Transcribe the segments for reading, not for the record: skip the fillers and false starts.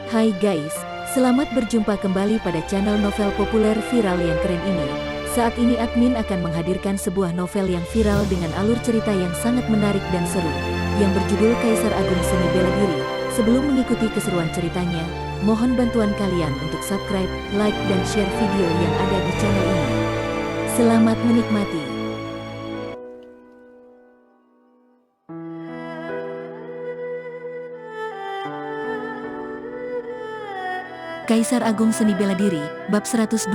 Hai guys, selamat berjumpa kembali pada channel novel populer viral yang keren ini. Saat ini admin akan menghadirkan sebuah novel yang viral dengan alur cerita yang sangat menarik dan seru, yang berjudul Kaisar Agung Seni Bela Diri. Sebelum mengikuti keseruan ceritanya, mohon bantuan kalian untuk subscribe, like, dan share video yang ada di channel ini. Selamat menikmati. Kaisar Agung Seni Bela Diri, Bab 112.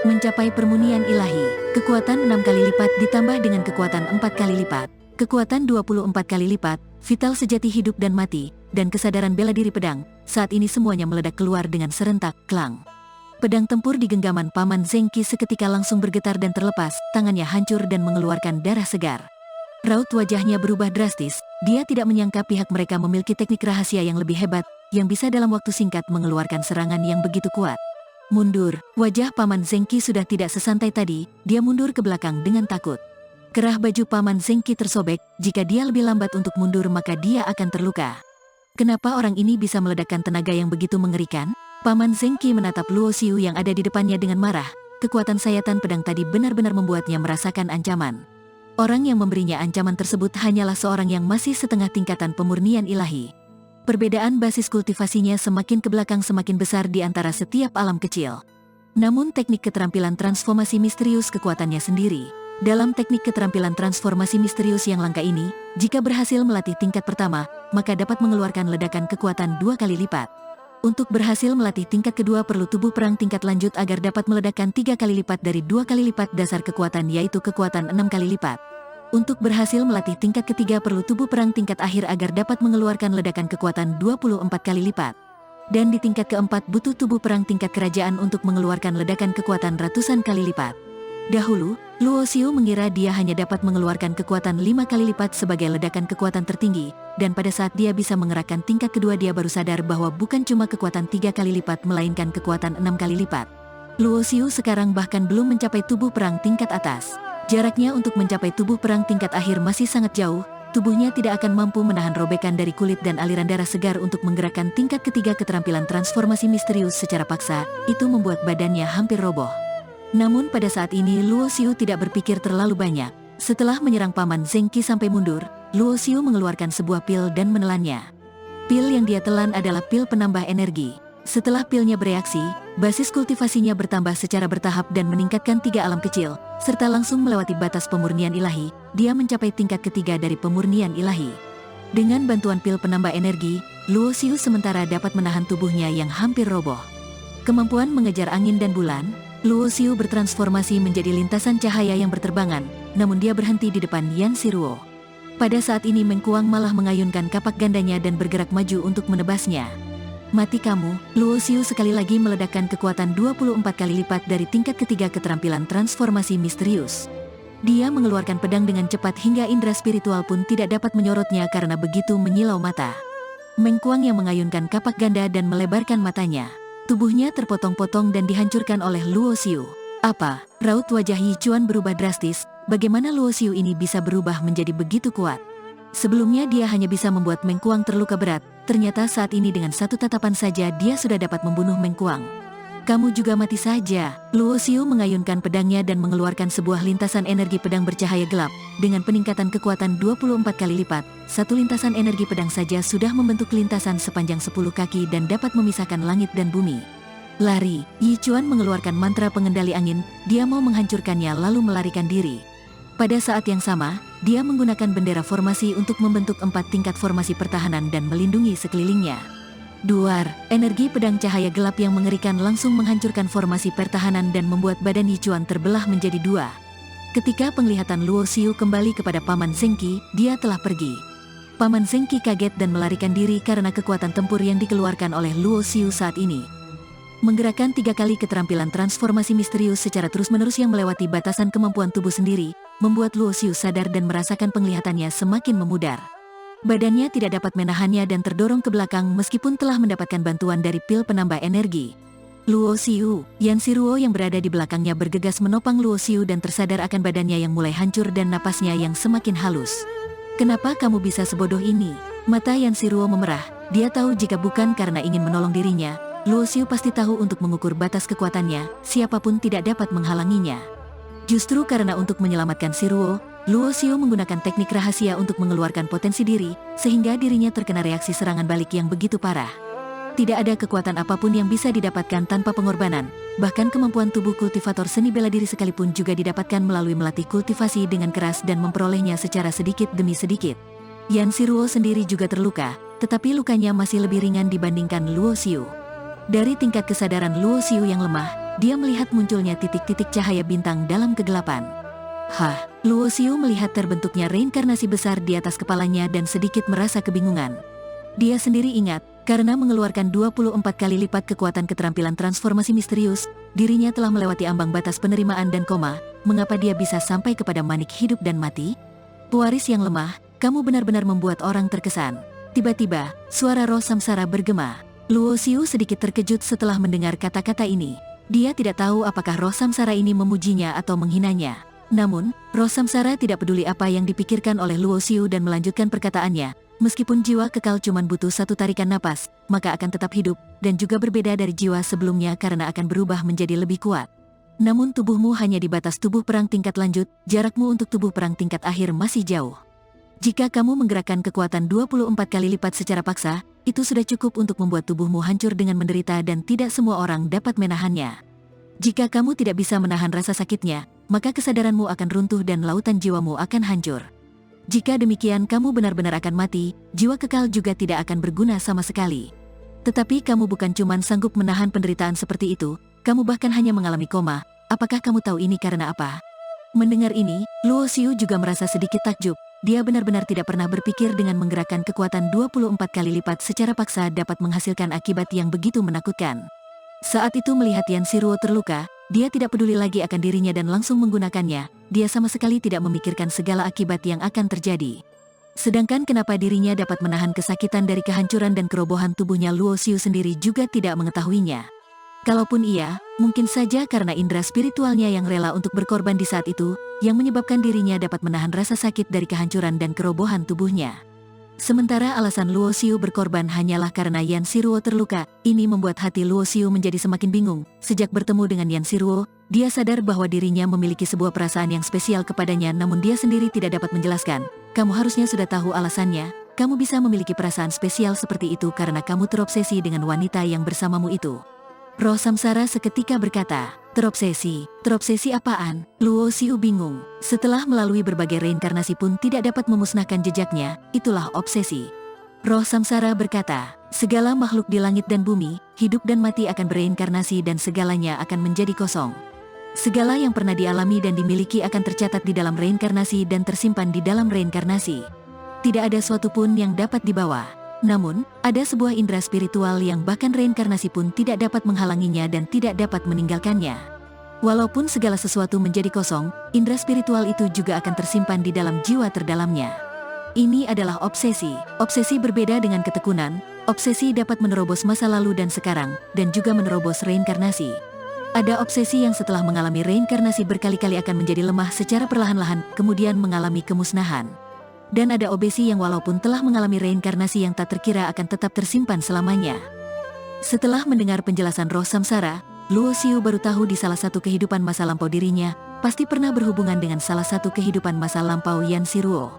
Mencapai permunian ilahi, kekuatan 6 kali lipat ditambah dengan kekuatan 4 kali lipat, kekuatan 24 kali lipat, vital sejati hidup dan mati, dan kesadaran bela diri pedang. Saat ini semuanya meledak keluar dengan serentak, klang. Pedang tempur di genggaman Paman Zengki seketika langsung bergetar dan terlepas, tangannya hancur dan mengeluarkan darah segar. Raut wajahnya berubah drastis, dia tidak menyangka pihak mereka memiliki teknik rahasia yang lebih hebat, yang bisa dalam waktu singkat mengeluarkan serangan yang begitu kuat. Mundur, wajah Paman Zengki sudah tidak sesantai tadi, dia mundur ke belakang dengan takut. Kerah baju Paman Zengki tersobek, jika dia lebih lambat untuk mundur maka dia akan terluka. Kenapa orang ini bisa meledakkan tenaga yang begitu mengerikan? Paman Zengki menatap Luo Xiu yang ada di depannya dengan marah, kekuatan sayatan pedang tadi benar-benar membuatnya merasakan ancaman. Orang yang memberinya ancaman tersebut hanyalah seorang yang masih setengah tingkatan pemurnian ilahi. Perbedaan basis kultivasinya semakin ke belakang semakin besar di antara setiap alam kecil. Namun teknik keterampilan transformasi misterius kekuatannya sendiri. Dalam teknik keterampilan transformasi misterius yang langka ini, jika berhasil melatih tingkat pertama, maka dapat mengeluarkan ledakan kekuatan 2 kali lipat. Untuk berhasil melatih tingkat kedua perlu tubuh perang tingkat lanjut agar dapat meledakkan 3 kali lipat dari 2 kali lipat dasar kekuatan yaitu kekuatan 6 kali lipat. Untuk berhasil melatih tingkat ketiga perlu tubuh perang tingkat akhir agar dapat mengeluarkan ledakan kekuatan 24 kali lipat. Dan di tingkat keempat butuh tubuh perang tingkat kerajaan untuk mengeluarkan ledakan kekuatan ratusan kali lipat. Dahulu, Luo Xiu mengira dia hanya dapat mengeluarkan kekuatan 5 kali lipat sebagai ledakan kekuatan tertinggi, dan pada saat dia bisa mengerahkan tingkat kedua dia baru sadar bahwa bukan cuma kekuatan 3 kali lipat melainkan kekuatan 6 kali lipat. Luo Xiu sekarang bahkan belum mencapai tubuh perang tingkat atas. Jaraknya untuk mencapai tubuh perang tingkat akhir masih sangat jauh, tubuhnya tidak akan mampu menahan robekan dari kulit dan aliran darah segar untuk menggerakkan tingkat ketiga keterampilan transformasi misterius secara paksa, itu membuat badannya hampir roboh. Namun pada saat ini Luo Xiu tidak berpikir terlalu banyak. Setelah menyerang Paman Zengki sampai mundur, Luo Xiu mengeluarkan sebuah pil dan menelannya. Pil yang dia telan adalah pil penambah energi. Setelah pilnya bereaksi, basis kultivasinya bertambah secara bertahap dan meningkatkan 3 alam kecil, serta langsung melewati batas pemurnian ilahi, dia mencapai tingkat ketiga dari pemurnian ilahi. Dengan bantuan pil penambah energi, Luo Xiu sementara dapat menahan tubuhnya yang hampir roboh. Kemampuan mengejar angin dan bulan, Luo Xiu bertransformasi menjadi lintasan cahaya yang berterbangan, namun dia berhenti di depan Yan Shiruo. Pada saat ini Meng Kuang malah mengayunkan kapak gandanya dan bergerak maju untuk menebasnya. Mati kamu, Luo Xiu sekali lagi meledakkan kekuatan 24 kali lipat dari tingkat ketiga keterampilan transformasi misterius. Dia mengeluarkan pedang dengan cepat hingga indera spiritual pun tidak dapat menyorotnya karena begitu menyilau mata. Meng Kuang yang mengayunkan kapak ganda dan melebarkan matanya. Tubuhnya terpotong-potong dan dihancurkan oleh Luo Xiu. Apa? Raut wajah Yi Chuan berubah drastis, bagaimana Luo Xiu ini bisa berubah menjadi begitu kuat? Sebelumnya dia hanya bisa membuat Meng Kuang terluka berat, ternyata saat ini dengan satu tatapan saja dia sudah dapat membunuh Meng Kuang. Kamu juga mati saja. Luo Xiu mengayunkan pedangnya dan mengeluarkan sebuah lintasan energi pedang bercahaya gelap. Dengan peningkatan kekuatan 24 kali lipat, satu lintasan energi pedang saja sudah membentuk lintasan sepanjang 10 kaki dan dapat memisahkan langit dan bumi. Lari, Yi Chuan mengeluarkan mantra pengendali angin, dia mau menghancurkannya lalu melarikan diri. Pada saat yang sama, dia menggunakan bendera formasi untuk membentuk 4 tingkat formasi pertahanan dan melindungi sekelilingnya. Duar, energi pedang cahaya gelap yang mengerikan langsung menghancurkan formasi pertahanan dan membuat badan Yi Chuan terbelah menjadi 2. Ketika penglihatan Luo Xiu kembali kepada Paman Zengki, dia telah pergi. Paman Zengki kaget dan melarikan diri karena kekuatan tempur yang dikeluarkan oleh Luo Xiu saat ini. Menggerakkan 3 kali keterampilan transformasi misterius secara terus-menerus yang melewati batasan kemampuan tubuh sendiri, membuat Luo Xiu sadar dan merasakan penglihatannya semakin memudar. Badannya tidak dapat menahannya dan terdorong ke belakang meskipun telah mendapatkan bantuan dari pil penambah energi. Luo Xiu, Yan Shiruo yang berada di belakangnya bergegas menopang Luo Xiu dan tersadar akan badannya yang mulai hancur dan napasnya yang semakin halus. Kenapa kamu bisa sebodoh ini? Mata Yan Shiruo memerah, Dia tahu jika bukan karena ingin menolong dirinya, Luo Xiu pasti tahu untuk mengukur batas kekuatannya, siapapun tidak dapat menghalanginya. Justru karena untuk menyelamatkan Siruo, Luo Xiu menggunakan teknik rahasia untuk mengeluarkan potensi diri, sehingga dirinya terkena reaksi serangan balik yang begitu parah. Tidak ada kekuatan apapun yang bisa didapatkan tanpa pengorbanan, bahkan kemampuan tubuh kultivator seni bela diri sekalipun juga didapatkan melalui melatih kultivasi dengan keras dan memperolehnya secara sedikit demi sedikit. Yan Siruo sendiri juga terluka, tetapi lukanya masih lebih ringan dibandingkan Luo Xiu. Dari tingkat kesadaran Luo Xiu yang lemah, dia melihat munculnya titik-titik cahaya bintang dalam kegelapan. Luo Xiu melihat terbentuknya reinkarnasi besar di atas kepalanya dan sedikit merasa kebingungan. Dia sendiri ingat, karena mengeluarkan 24 kali lipat kekuatan keterampilan transformasi misterius, dirinya telah melewati ambang batas penerimaan dan koma. Mengapa dia bisa sampai kepada manik hidup dan mati? Pewaris yang lemah, kamu benar-benar membuat orang terkesan. Tiba-tiba, suara roh samsara bergema. Luo Xiu sedikit terkejut setelah mendengar kata-kata ini. Dia tidak tahu apakah roh samsara ini memujinya atau menghinanya. Namun, roh samsara tidak peduli apa yang dipikirkan oleh Luo Xiu dan melanjutkan perkataannya. Meskipun jiwa kekal cuma butuh satu tarikan napas, maka akan tetap hidup, dan juga berbeda dari jiwa sebelumnya karena akan berubah menjadi lebih kuat. Namun tubuhmu hanya di batas tubuh perang tingkat lanjut, jarakmu untuk tubuh perang tingkat akhir masih jauh. Jika kamu menggerakkan kekuatan 24 kali lipat secara paksa, itu sudah cukup untuk membuat tubuhmu hancur dengan menderita dan tidak semua orang dapat menahannya. Jika kamu tidak bisa menahan rasa sakitnya, maka kesadaranmu akan runtuh dan lautan jiwamu akan hancur. Jika demikian kamu benar-benar akan mati, jiwa kekal juga tidak akan berguna sama sekali. Tetapi kamu bukan cuma sanggup menahan penderitaan seperti itu, kamu bahkan hanya mengalami koma. Apakah kamu tahu ini karena apa? Mendengar ini, Luo Xiu juga merasa sedikit takjub. Dia benar-benar tidak pernah berpikir dengan menggerakkan kekuatan 24 kali lipat secara paksa dapat menghasilkan akibat yang begitu menakutkan. Saat itu melihat Yan Siruo terluka, dia tidak peduli lagi akan dirinya dan langsung menggunakannya. Dia sama sekali tidak memikirkan segala akibat yang akan terjadi. Sedangkan kenapa dirinya dapat menahan kesakitan dari kehancuran dan kerobohan tubuhnya Luo Xiu sendiri juga tidak mengetahuinya. Kalaupun iya, mungkin saja karena indera spiritualnya yang rela untuk berkorban di saat itu, yang menyebabkan dirinya dapat menahan rasa sakit dari kehancuran dan kerobohan tubuhnya. Sementara alasan Luo Xiu berkorban hanyalah karena Yan Siruo terluka, ini membuat hati Luo Xiu menjadi semakin bingung. Sejak bertemu dengan Yan Siruo, dia sadar bahwa dirinya memiliki sebuah perasaan yang spesial kepadanya namun dia sendiri tidak dapat menjelaskan. Kamu harusnya sudah tahu alasannya, kamu bisa memiliki perasaan spesial seperti itu karena kamu terobsesi dengan wanita yang bersamamu itu. Roh samsara seketika berkata, terobsesi apaan? Luo Xiu bingung. Setelah melalui berbagai reinkarnasi pun tidak dapat memusnahkan jejaknya, itulah obsesi. Roh samsara berkata, segala makhluk di langit dan bumi, hidup dan mati akan bereinkarnasi dan segalanya akan menjadi kosong. Segala yang pernah dialami dan dimiliki akan tercatat di dalam reinkarnasi dan tersimpan di dalam reinkarnasi. Tidak ada suatu pun yang dapat dibawa. Namun, ada sebuah indera spiritual yang bahkan reinkarnasi pun tidak dapat menghalanginya dan tidak dapat meninggalkannya. Walaupun segala sesuatu menjadi kosong, indera spiritual itu juga akan tersimpan di dalam jiwa terdalamnya. Ini adalah obsesi. Obsesi berbeda dengan ketekunan. Obsesi dapat menerobos masa lalu dan sekarang, dan juga menerobos reinkarnasi. Ada obsesi yang setelah mengalami reinkarnasi berkali-kali akan menjadi lemah secara perlahan-lahan, kemudian mengalami kemusnahan. Dan ada obsesi yang walaupun telah mengalami reinkarnasi yang tak terkira akan tetap tersimpan selamanya. Setelah mendengar penjelasan roh samsara, Luo Xiu baru tahu di salah satu kehidupan masa lampau dirinya, pasti pernah berhubungan dengan salah satu kehidupan masa lampau Yan Siruo.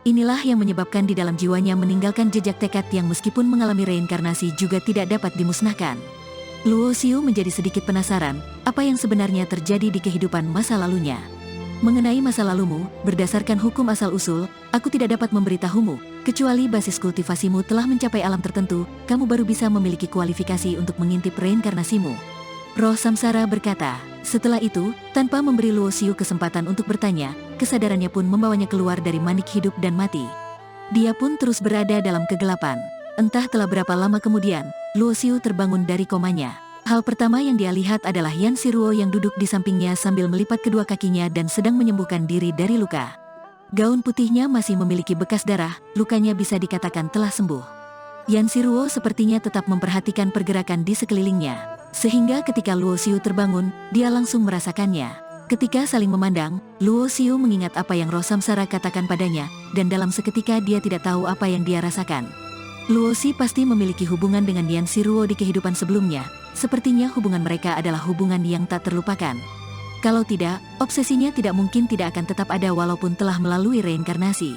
Inilah yang menyebabkan di dalam jiwanya meninggalkan jejak tekad yang meskipun mengalami reinkarnasi juga tidak dapat dimusnahkan. Luo Xiu menjadi sedikit penasaran, apa yang sebenarnya terjadi di kehidupan masa lalunya. Mengenai masa lalumu, berdasarkan hukum asal-usul, aku tidak dapat memberitahumu, kecuali basis kultivasimu telah mencapai alam tertentu, kamu baru bisa memiliki kualifikasi untuk mengintip reinkarnasimu. Roh samsara berkata. Setelah itu, tanpa memberi Luo Xiu kesempatan untuk bertanya, kesadarannya pun membawanya keluar dari manik hidup dan mati. Dia pun terus berada dalam kegelapan. Entah telah berapa lama kemudian, Luo Xiu terbangun dari komanya. Hal pertama yang dia lihat adalah Yan Siruo yang duduk di sampingnya sambil melipat kedua kakinya dan sedang menyembuhkan diri dari luka. Gaun putihnya masih memiliki bekas darah, lukanya bisa dikatakan telah sembuh. Yan Siruo sepertinya tetap memperhatikan pergerakan di sekelilingnya. Sehingga ketika Luo Xiu terbangun, dia langsung merasakannya. Ketika saling memandang, Luo Xiu mengingat apa yang roh samsara katakan padanya, dan dalam seketika dia tidak tahu apa yang dia rasakan. Luosi pasti memiliki hubungan dengan Yan Shiruo di kehidupan sebelumnya. Sepertinya hubungan mereka adalah hubungan yang tak terlupakan. Kalau tidak, obsesinya tidak mungkin tidak akan tetap ada walaupun telah melalui reinkarnasi.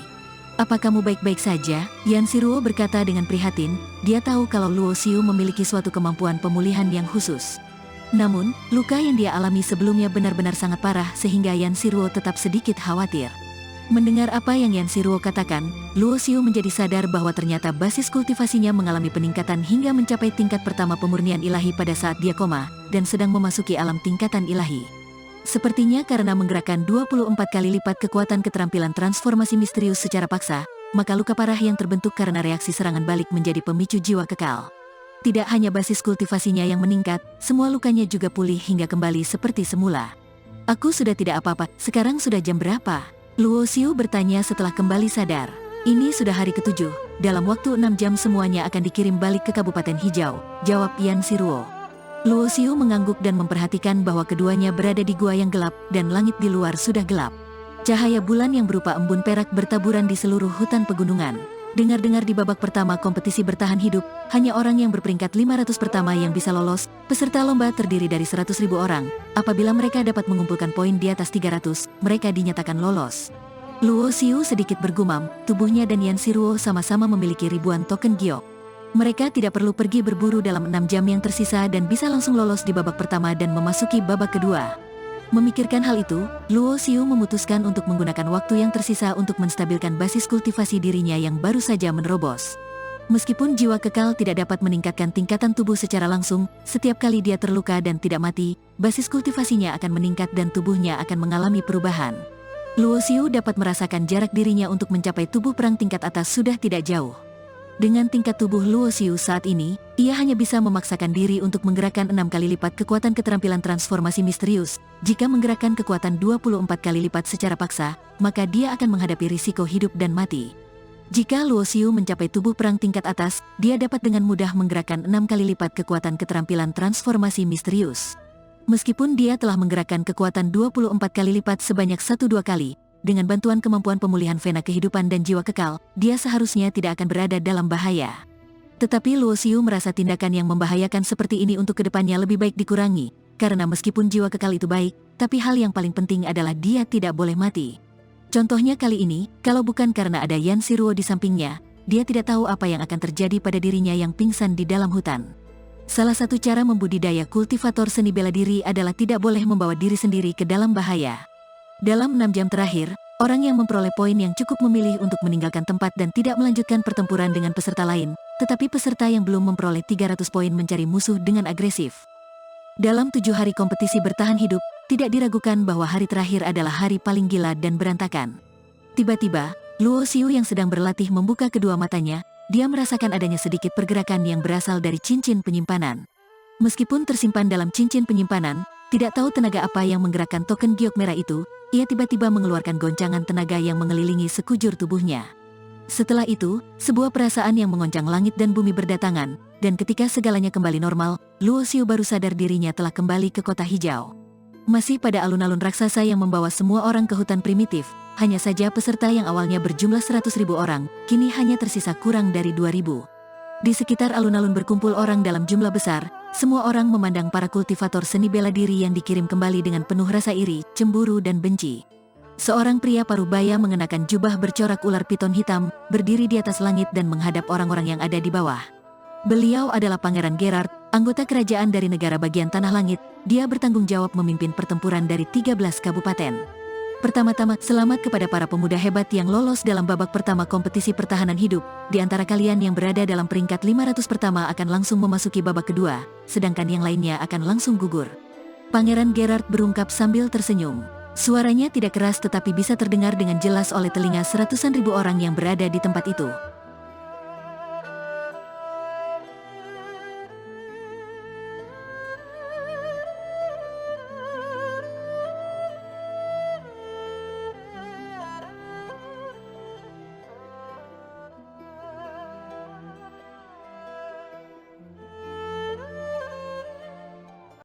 "Apa kamu baik-baik saja?" Yan Shiruo berkata dengan prihatin. Dia tahu kalau Luo Xiu memiliki suatu kemampuan pemulihan yang khusus. Namun, luka yang dia alami sebelumnya benar-benar sangat parah sehingga Yan Shiruo tetap sedikit khawatir. Mendengar apa yang Yan Shiruo katakan, Luo Xiu menjadi sadar bahwa ternyata basis kultivasinya mengalami peningkatan hingga mencapai tingkat pertama pemurnian ilahi pada saat dia koma, dan sedang memasuki alam tingkatan ilahi. Sepertinya karena menggerakkan 24 kali lipat kekuatan keterampilan transformasi misterius secara paksa, maka luka parah yang terbentuk karena reaksi serangan balik menjadi pemicu jiwa kekal. Tidak hanya basis kultivasinya yang meningkat, semua lukanya juga pulih hingga kembali seperti semula. "Aku sudah tidak apa-apa, sekarang sudah jam berapa?" Luo Xiu bertanya setelah kembali sadar. "Ini sudah hari ke-7, dalam waktu 6 jam semuanya akan dikirim balik ke Kabupaten Hijau," jawab Yan Shiruo. Luo Xiu mengangguk dan memperhatikan bahwa keduanya berada di gua yang gelap dan langit di luar sudah gelap. Cahaya bulan yang berupa embun perak bertaburan di seluruh hutan pegunungan. Dengar-dengar di babak pertama kompetisi bertahan hidup, hanya orang yang berperingkat 500 pertama yang bisa lolos. Peserta lomba terdiri dari 100.000 orang. Apabila mereka dapat mengumpulkan poin di atas 300, mereka dinyatakan lolos. Luo Xiu sedikit bergumam, tubuhnya dan Yan Shiruo sama-sama memiliki ribuan token giok. Mereka tidak perlu pergi berburu dalam 6 jam yang tersisa dan bisa langsung lolos di babak pertama dan memasuki babak kedua. Memikirkan hal itu, Luo Xiu memutuskan untuk menggunakan waktu yang tersisa untuk menstabilkan basis kultivasi dirinya yang baru saja menerobos. Meskipun jiwa kekal tidak dapat meningkatkan tingkatan tubuh secara langsung, setiap kali dia terluka dan tidak mati, basis kultivasinya akan meningkat dan tubuhnya akan mengalami perubahan. Luo Xiu dapat merasakan jarak dirinya untuk mencapai tubuh perang tingkat atas sudah tidak jauh. Dengan tingkat tubuh Luo Xiu saat ini, ia hanya bisa memaksakan diri untuk menggerakkan 6 kali lipat kekuatan keterampilan transformasi misterius. Jika menggerakkan kekuatan 24 kali lipat secara paksa, maka dia akan menghadapi risiko hidup dan mati. Jika Luo Xiu mencapai tubuh perang tingkat atas, dia dapat dengan mudah menggerakkan 6 kali lipat kekuatan keterampilan transformasi misterius. Meskipun dia telah menggerakkan kekuatan 24 kali lipat sebanyak 1-2 kali, dengan bantuan kemampuan pemulihan vena kehidupan dan jiwa kekal, dia seharusnya tidak akan berada dalam bahaya. Tetapi Luo Xiu merasa tindakan yang membahayakan seperti ini untuk kedepannya lebih baik dikurangi, karena meskipun jiwa kekal itu baik, tapi hal yang paling penting adalah dia tidak boleh mati. Contohnya kali ini, kalau bukan karena ada Yan Shiruo di sampingnya, dia tidak tahu apa yang akan terjadi pada dirinya yang pingsan di dalam hutan. Salah satu cara membudidaya kultivator seni bela diri adalah tidak boleh membawa diri sendiri ke dalam bahaya. Dalam 6 jam terakhir, orang yang memperoleh poin yang cukup memilih untuk meninggalkan tempat dan tidak melanjutkan pertempuran dengan peserta lain, tetapi peserta yang belum memperoleh 300 poin mencari musuh dengan agresif. Dalam 7 hari kompetisi bertahan hidup, tidak diragukan bahwa hari terakhir adalah hari paling gila dan berantakan. Tiba-tiba, Luo Xiu yang sedang berlatih membuka kedua matanya, dia merasakan adanya sedikit pergerakan yang berasal dari cincin penyimpanan. Meskipun tersimpan dalam cincin penyimpanan, tidak tahu tenaga apa yang menggerakkan token giok merah itu, ia tiba-tiba mengeluarkan goncangan tenaga yang mengelilingi sekujur tubuhnya. Setelah itu, sebuah perasaan yang mengoncang langit dan bumi berdatangan, dan ketika segalanya kembali normal, Luo Xiu baru sadar dirinya telah kembali ke kota hijau. Masih pada alun-alun raksasa yang membawa semua orang ke hutan primitif, hanya saja peserta yang awalnya berjumlah 100.000 orang, kini hanya tersisa kurang dari 2.000. Di sekitar alun-alun berkumpul orang dalam jumlah besar, semua orang memandang para kultivator seni bela diri yang dikirim kembali dengan penuh rasa iri, cemburu dan benci. Seorang pria parubaya mengenakan jubah bercorak ular piton hitam, berdiri di atas langit dan menghadap orang-orang yang ada di bawah. Beliau adalah Pangeran Gerard, anggota kerajaan dari negara bagian Tanah Langit. Dia bertanggung jawab memimpin pertempuran dari 13 kabupaten. Pertama-tama, selamat kepada para pemuda hebat yang lolos dalam babak pertama kompetisi pertahanan hidup. Di antara kalian yang berada dalam peringkat 500 pertama akan langsung memasuki babak kedua, sedangkan yang lainnya akan langsung gugur. Pangeran Gerard berungkap sambil tersenyum. Suaranya tidak keras tetapi bisa terdengar dengan jelas oleh telinga seratusan ribu orang yang berada di tempat itu.